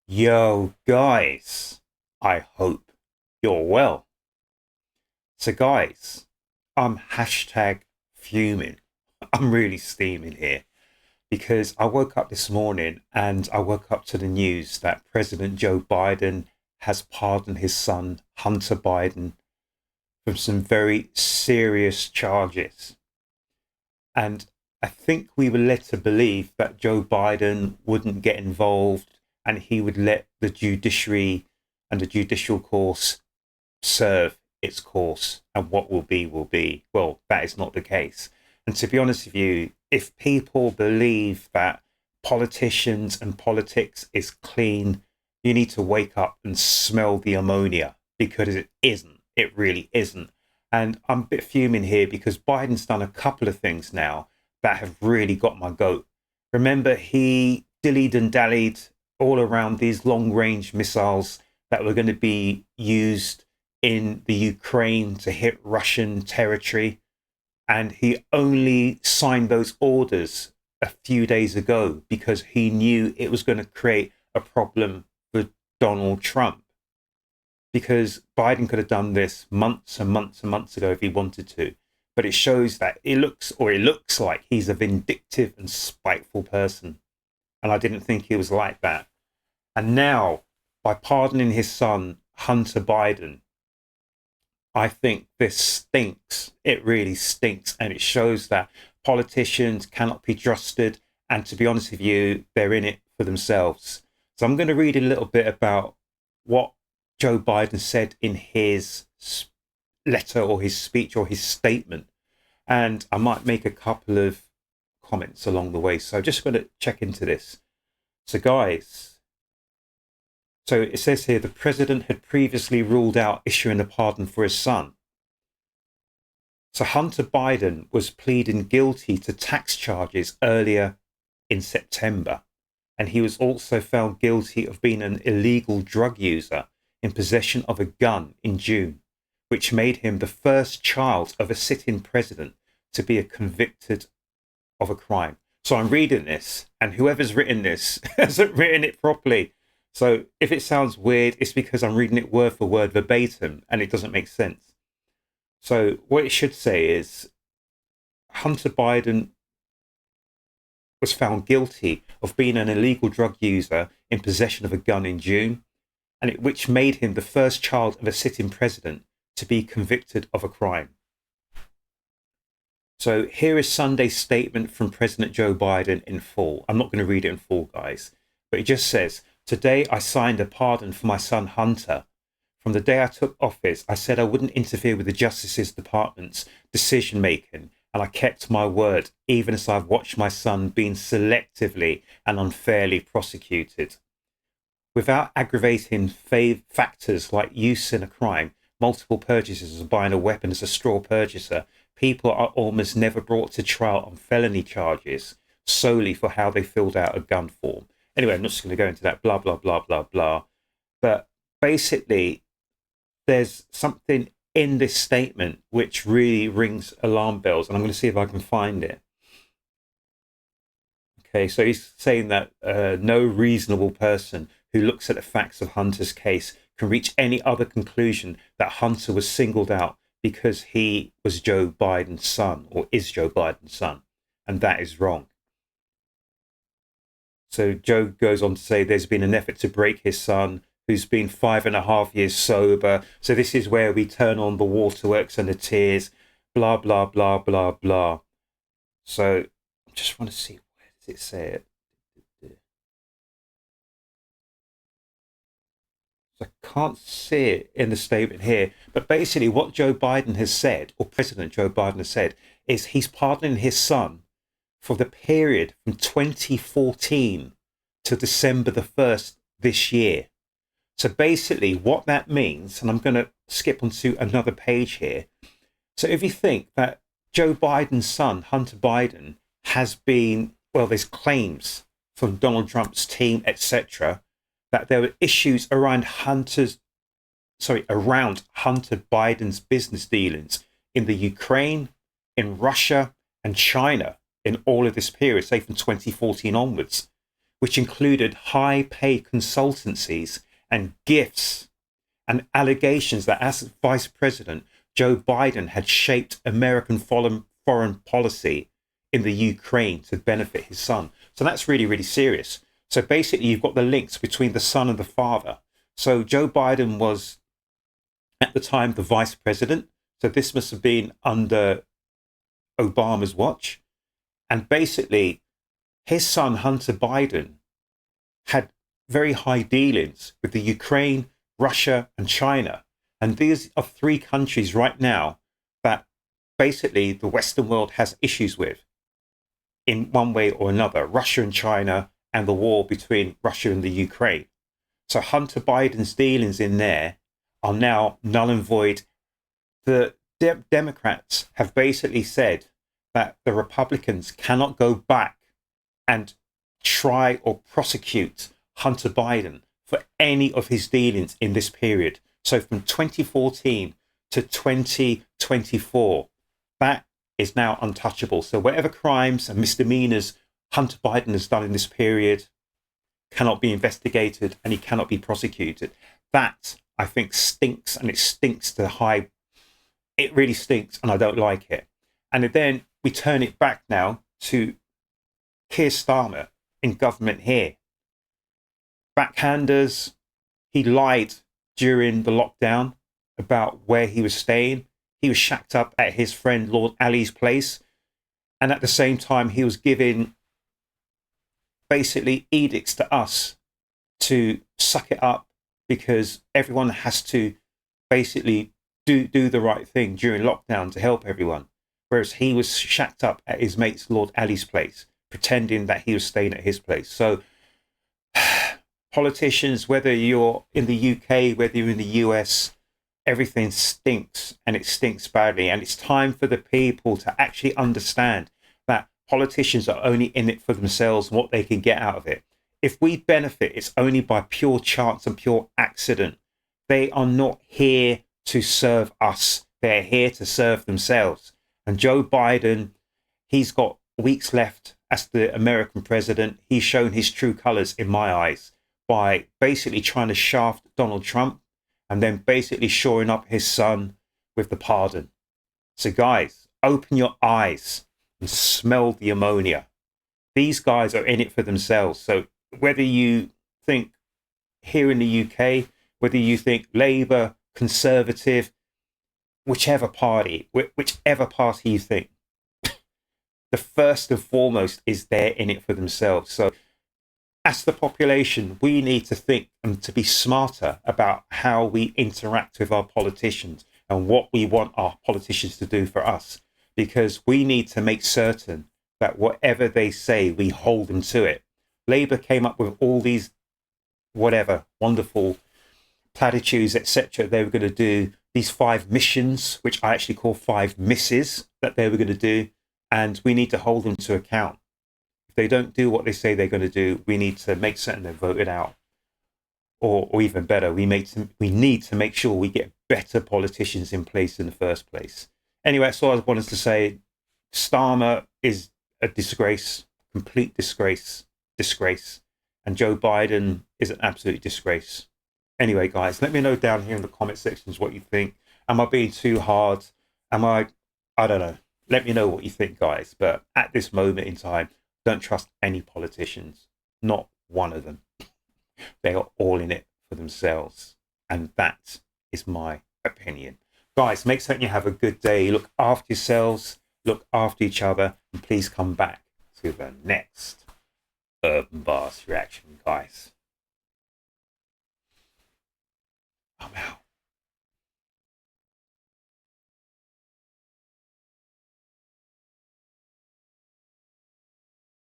Yo, guys, I hope you're well. So, guys, I'm hashtag fuming. I'm really steaming here because I woke up this morning and I woke up to the news that President Joe Biden has pardoned his son, Hunter Biden, from some very serious charges. And I think we were led to believe that Joe Biden wouldn't get involved and he would let the judiciary and the judicial course serve its course, and what will be will be. Well, that is not the case. And to be honest with you, if people believe that politicians and politics is clean, you need to wake up and smell the ammonia, because it isn't. It really isn't. And I'm a bit fuming here because Biden's done a couple of things now that have really got my goat. Remember, he dillied and dallied all around these long range missiles that were going to be used in the Ukraine to hit Russian territory. And he only signed those orders a few days ago because he knew it was going to create a problem for Donald Trump. Because Biden could have done this months and months and months ago if he wanted to. But it shows that it looks like he's a vindictive and spiteful person. And I didn't think he was like that. And now, by pardoning his son, Hunter Biden, I think this stinks. It really stinks. And it shows that politicians cannot be trusted. And to be honest with you, they're in it for themselves. So I'm going to read a little bit about what Joe Biden said in his letter or his speech or his statement. And I might make a couple of comments along the way. So just going to check into this. So, guys, so it says here the president had previously ruled out issuing a pardon for his son. So Hunter Biden was pleading guilty to tax charges earlier in September. And he was also found guilty of being an illegal drug user in possession of a gun in June, which made him the first child of a sitting president to be convicted of a crime. So I'm reading this, and whoever's written this hasn't written it properly. So if it sounds weird, it's because I'm reading it word for word verbatim, and it doesn't make sense. So what it should say is Hunter Biden was found guilty of being an illegal drug user in possession of a gun in June, which made him the first child of a sitting president to be convicted of a crime. So here is Sunday's statement from President Joe Biden in full. I'm not going to read it in full, guys, but it just says, "Today I signed a pardon for my son Hunter. From the day I took office, I said I wouldn't interfere with the Justice Department's decision making, and I kept my word, even as I've watched my son being selectively and unfairly prosecuted. Without aggravating factors like use in a crime, multiple purchases or buying a weapon as a straw purchaser, people are almost never brought to trial on felony charges solely for how they filled out a gun form." Anyway, I'm not just going to go into that, blah, blah, blah, blah, blah. But basically, there's something in this statement which really rings alarm bells, and I'm going to see if I can find it. Okay, so he's saying that no reasonable person who looks at the facts of Hunter's case can reach any other conclusion that Hunter was singled out because he was Joe Biden's son or is Joe Biden's son. And that is wrong. So Joe goes on to say there's been an effort to break his son, who's been 5.5 years sober. So this is where we turn on the waterworks and the tears, blah, blah, blah, blah, blah. So I just want to see, where does it say it? I can't see it in the statement here, but basically what Joe Biden has said, or President Joe Biden has said, is he's pardoning his son for the period from 2014 to December the 1st this year. So basically what that means, and I'm going to skip onto another page here. So if you think that Joe Biden's son, Hunter Biden, has been, well, there's claims from Donald Trump's team, etc., that there were issues around Hunter Biden's business dealings in the Ukraine, in Russia, and China in all of this period, say from 2014 onwards, which included high-paid consultancies and gifts and allegations that as vice president, Joe Biden had shaped American foreign policy in the Ukraine to benefit his son. So that's really, really serious. So basically, you've got the links between the son and the father. So Joe Biden was, at the time, the vice president. So this must have been under Obama's watch. And basically, his son, Hunter Biden, had very high dealings with the Ukraine, Russia, and China. And these are three countries right now that basically the Western world has issues with in one way or another: Russia and China, and the war between Russia and the Ukraine. So Hunter Biden's dealings in there are now null and void. The Democrats have basically said that the Republicans cannot go back and try or prosecute Hunter Biden for any of his dealings in this period. So from 2014 to 2024, that is now untouchable. So whatever crimes and misdemeanors Hunter Biden has done in this period cannot be investigated and he cannot be prosecuted. That, I think, stinks, and it stinks to high. It really stinks, and I don't like it. And then we turn it back now to Keir Starmer in government here. Backhanders, he lied during the lockdown about where he was staying. He was shacked up at his friend Lord Ali's place. And at the same time, he was giving basically edicts to us to suck it up, because everyone has to basically do the right thing during lockdown to help everyone. Whereas he was shacked up at his mate's Lord Ali's place, pretending that he was staying at his place. So politicians, whether you're in the UK, whether you're in the US, everything stinks, and it stinks badly. And it's time for the people to actually understand that politicians are only in it for themselves and what they can get out of it. If we benefit, it's only by pure chance and pure accident. They are not here to serve us. They're here to serve themselves. And Joe Biden, he's got weeks left as the American president. He's shown his true colors in my eyes by basically trying to shaft Donald Trump and then basically shoring up his son with the pardon. So guys, open your eyes and smell the ammonia. These guys are in it for themselves. So whether you think here in the UK, whether you think Labour, Conservative, whichever party you think, the first and foremost is they're in it for themselves. So as the population, we need to think and to be smarter about how we interact with our politicians and what we want our politicians to do for us, because we need to make certain that whatever they say, we hold them to it. Labour came up with all these whatever wonderful platitudes, etc. They were going to do these 5 missions, which I actually call 5 misses, that they were going to do, and we need to hold them to account. If they don't do what they say they're going to do, we need to make certain they're voted out. Or even better, we need to make sure we get better politicians in place in the first place. Anyway, that's all I wanted to say. Starmer is a disgrace, complete disgrace. And Joe Biden is an absolute disgrace. Anyway, guys, let me know down here in the comment sections what you think. Am I being too hard? I don't know. Let me know what you think, guys. But at this moment in time, don't trust any politicians. Not one of them. They are all in it for themselves. And that is my opinion. Guys, make certain you have a good day. Look after yourselves. Look after each other. And please come back to the next Urb'n Bars reaction, guys. I'm out.